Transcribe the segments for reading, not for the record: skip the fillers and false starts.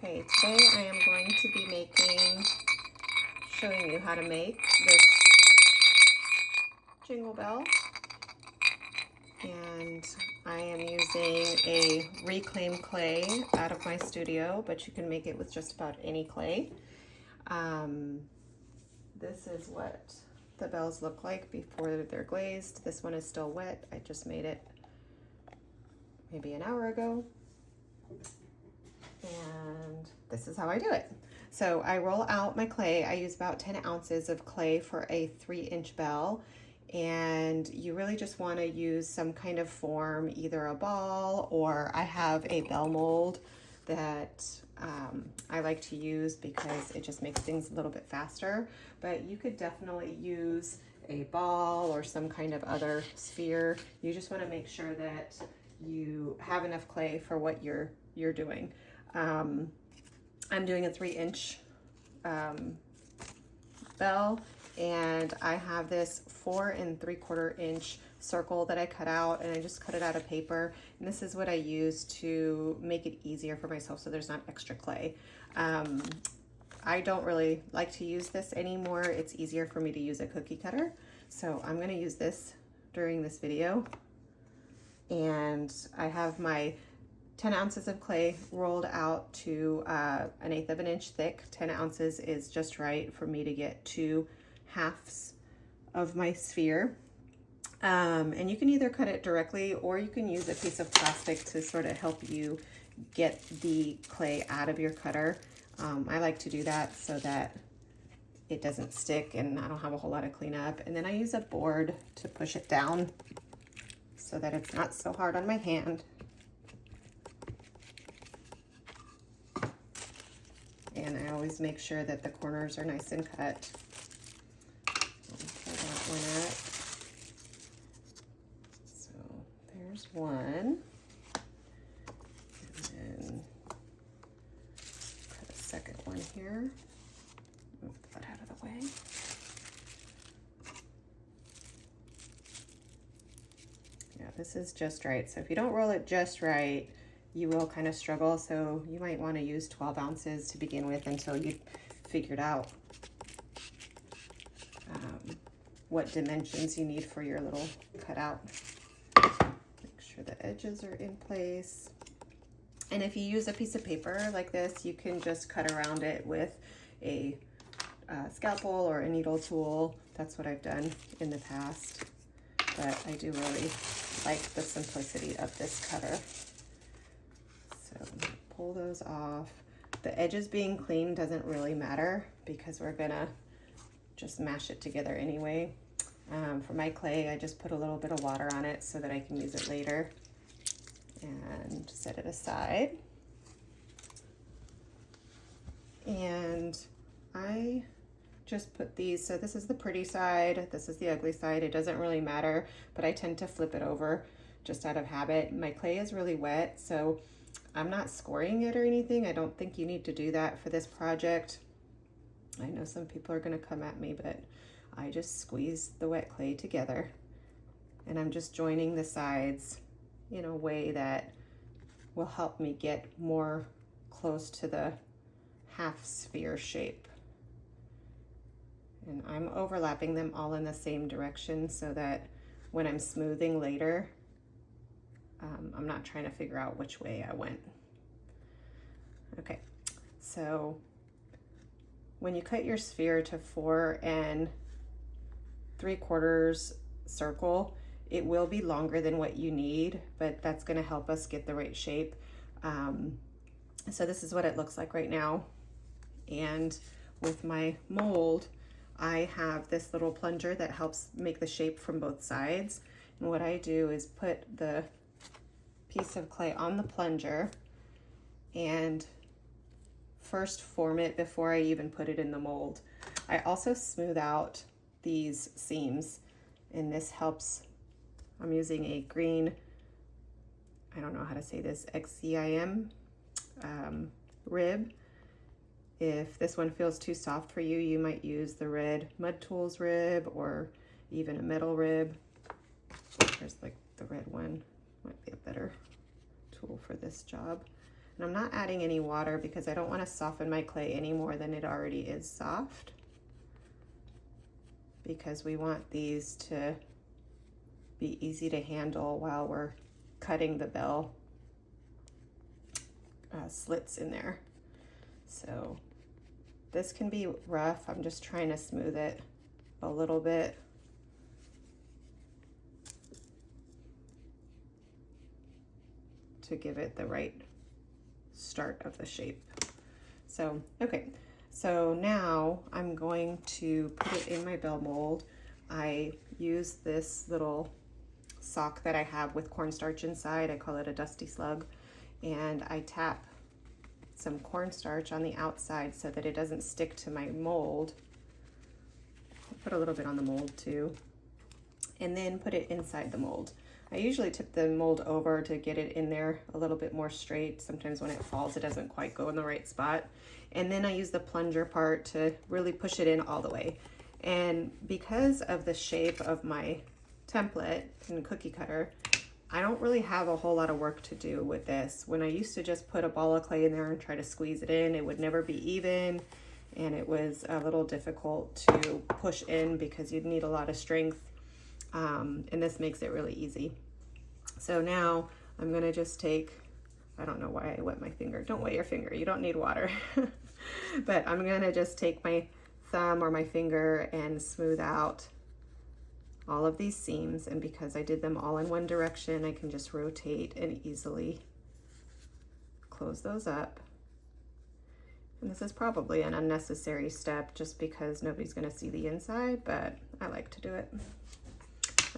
Okay, today I am going to be showing you how to make this jingle bell. And I am using a reclaimed clay out of my studio, but you can make it with just about any clay. This is what the bells look like before they're glazed. This one is still wet. I just made it maybe an hour ago. And this is how I do it. So I roll out my clay. I use about 10 ounces of clay for a 3-inch bell. And you really just want to use some kind of form, either a ball, or I have a bell mold that I like to use because it just makes things a little bit faster. But you could definitely use a ball or some kind of other sphere. You just want to make sure that you have enough clay for what you're doing. I'm doing a 3-inch bell, and I have this 4 3/4 inch circle that I cut out, and I just cut it out of paper. And this is what I use to make it easier for myself so there's not extra clay. I don't really like to use this anymore. It's easier for me to use a cookie cutter. So I'm going to use this during this video. And I have my 10 ounces of clay rolled out to 1/8 of an inch thick. 10 ounces is just right for me to get 2 halves of my sphere. And you can either cut it directly, or you can use a piece of plastic to sort of help you get the clay out of your cutter. I like to do that so that it doesn't stick and I don't have a whole lot of cleanup. And then I use a board to push it down so that it's not so hard on my hand. And I always make sure that the corners are nice and cut. Pull that one up. So there's one. And then cut a second one here. Move that out of the way. Yeah, this is just right. So if you don't roll it just right, you will kind of struggle. So you might want to use 12 ounces to begin with until you figured out what dimensions you need for your little cutout. Make sure the edges are in place. And if you use a piece of paper like this, you can just cut around it with a scalpel or a needle tool. That's what I've done in the past. But I do really like the simplicity of this cutter. So pull those off. The edges being clean doesn't really matter because we're gonna just mash it together anyway. For my clay, I just put a little bit of water on it so that I can use it later and set it aside. And I just put these, so this is the pretty side, this is the ugly side. It doesn't really matter, but I tend to flip it over just out of habit. My clay is really wet, so I'm not scoring it or anything. I don't think you need to do that for this project. I know some people are going to come at me, but I just squeeze the wet clay together, and I'm just joining the sides in a way that will help me get more close to the half sphere shape. And I'm overlapping them all in the same direction so that when I'm smoothing later, I'm not trying to figure out which way I went. Okay, so when you cut your sphere to 4 3/4 circle, it will be longer than what you need, but that's going to help us get the right shape. So this is what it looks like right now. And with my mold, I have this little plunger that helps make the shape from both sides. And what I do is put the piece of clay on the plunger and first form it before I even put it in the mold. I also smooth out these seams, and this helps. I'm using a green, I don't know how to say this, XCIM rib. If this one feels too soft for you, you might use the red Mud Tools rib or even a metal rib. There's like the red one, might be a better tool for this job. And I'm not adding any water because I don't want to soften my clay any more than it already is soft, because we want these to be easy to handle while we're cutting the bell slits in there. So this can be rough. I'm just trying to smooth it a little bit. To give it the right start of the shape. So, okay. So now I'm going to put it in my bell mold. I use this little sock that I have with cornstarch inside. I call it a dusty slug. And I tap some cornstarch on the outside so that it doesn't stick to my mold. I'll put a little bit on the mold too. And then put it inside the mold. I usually tip the mold over to get it in there a little bit more straight. Sometimes when it falls, it doesn't quite go in the right spot. And then I use the plunger part to really push it in all the way. And because of the shape of my template and cookie cutter, I don't really have a whole lot of work to do with this. When I used to just put a ball of clay in there and try to squeeze it in, it would never be even. And it was a little difficult to push in because you'd need a lot of strength. And this makes it really easy. So now I'm gonna just take, I don't know why I wet my finger. Don't wet your finger, you don't need water. But I'm gonna just take my thumb or my finger and smooth out all of these seams. And because I did them all in one direction, I can just rotate and easily close those up. And this is probably an unnecessary step just because nobody's gonna see the inside, but I like to do it.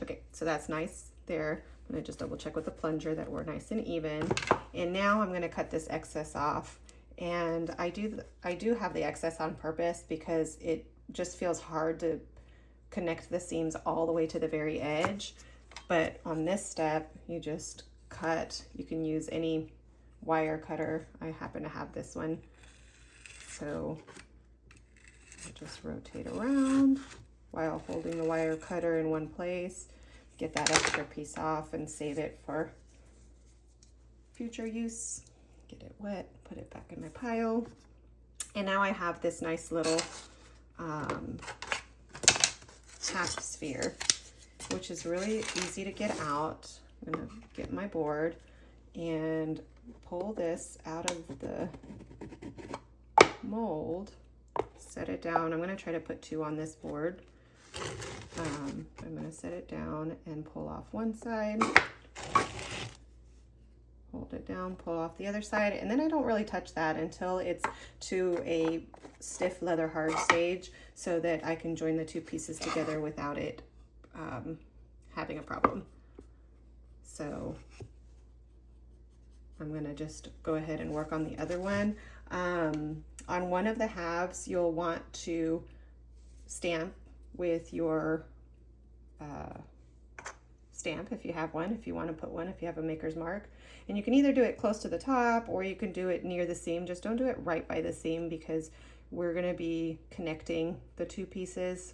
Okay, so that's nice there. I'm gonna just double check with the plunger that we're nice and even. And now I'm gonna cut this excess off. And I do have the excess on purpose because it just feels hard to connect the seams all the way to the very edge. But on this step, you just cut. You can use any wire cutter. I happen to have this one. So I just rotate around while holding the wire cutter in one place, get that extra piece off and save it for future use. Get it wet, put it back in my pile. And now I have this nice little half sphere, which is really easy to get out. I'm gonna get my board and pull this out of the mold, set it down. I'm gonna try to put two on this board. I'm going to set it down and pull off one side, hold it down, pull off the other side, and then I don't really touch that until it's to a stiff leather hard stage so that I can join the two pieces together without it having a problem. So I'm going to just go ahead and work on the other one. On one of the halves, you'll want to stamp with your stamp if you have one, if you want to put one, if you have a maker's mark. And you can either do it close to the top or you can do it near the seam. Just don't do it right by the seam because we're going to be connecting the two pieces.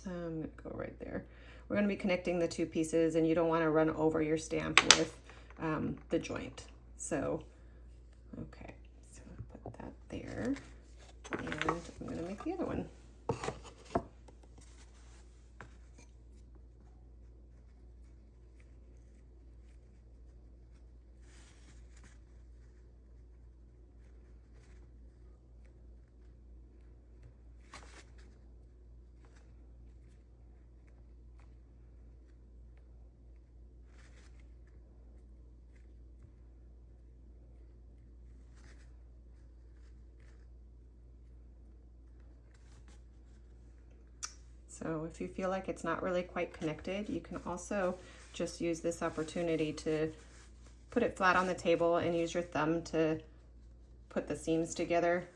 I'm going to go right there. We're going to be connecting the two pieces and you don't want to run over your stamp with the joint. So, okay, so I'll put that there and I'm going to make the other one. So if you feel like it's not really quite connected, you can also just use this opportunity to put it flat on the table and use your thumb to put the seams together.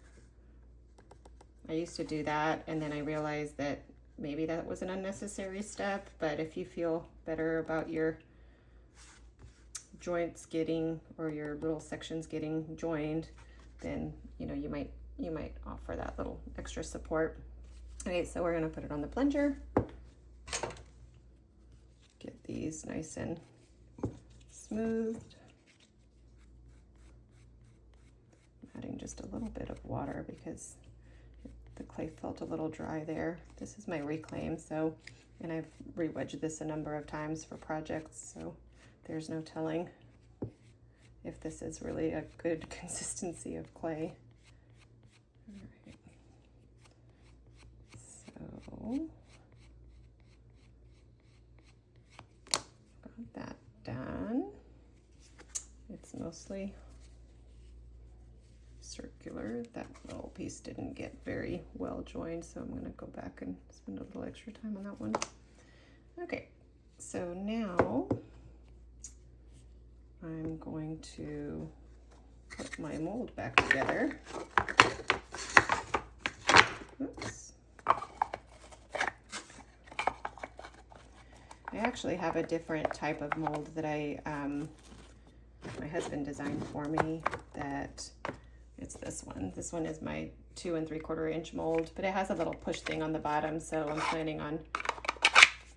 I used to do that and then I realized that maybe that was an unnecessary step, but if you feel better about your joints getting, or your little sections getting joined, then you know you might offer that little extra support. Okay, so we're gonna put it on the plunger. Get these nice and smoothed. just a little bit of water because the clay felt a little dry there. This is my reclaim, so, and I've re-wedged this a number of times for projects, so there's no telling if this is really a good consistency of clay. All right. So, got that done. It's mostly circular. That little piece didn't get very well joined, so I'm going to go back and spend a little extra time on that one. Okay, so now I'm going to put my mold back together. Oops. I actually have a different type of mold that my husband designed for me. That it's this one. This one is my 2 3/4 inch mold, but it has a little push thing on the bottom, so I'm planning on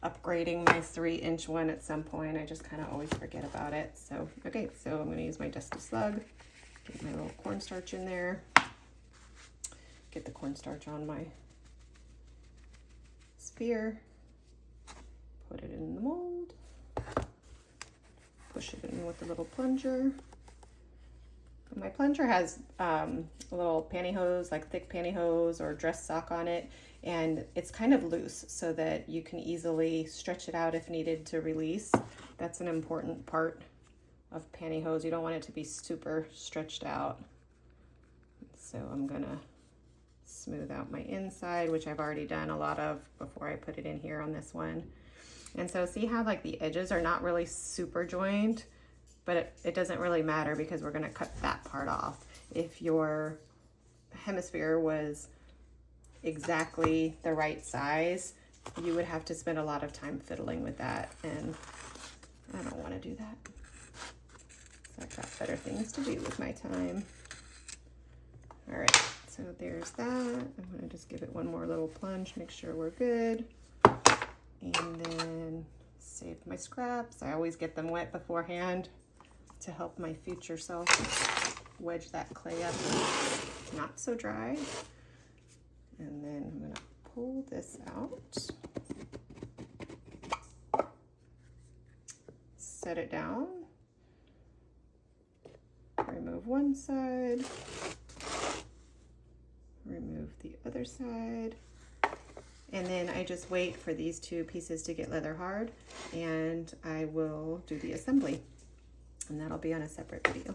upgrading my 3-inch one at some point. I just kind of always forget about it. So, okay, so I'm going to use my dusty slug, get my little cornstarch in there, get the cornstarch on my sphere, put it in the mold, push it in with the little plunger. My plunger has a little pantyhose, like thick pantyhose or dress sock on it, and it's kind of loose so that you can easily stretch it out if needed to release. That's an important part of pantyhose. You don't want it to be super stretched out. So I'm gonna smooth out my inside, which I've already done a lot of before I put it in here on this one. And so see how like the edges are not really super joined? But it doesn't really matter because we're gonna cut that part off. If your hemisphere was exactly the right size, you would have to spend a lot of time fiddling with that, and I don't wanna do that. So I've got better things to do with my time. All right, so there's that. I'm gonna just give it one more little plunge, make sure we're good. And then save my scraps. I always get them wet beforehand to help my future self wedge that clay up not so dry. And then I'm gonna pull this out, set it down, remove one side, remove the other side, and then I just wait for these two pieces to get leather hard, and I will do the assembly. And that'll be on a separate video.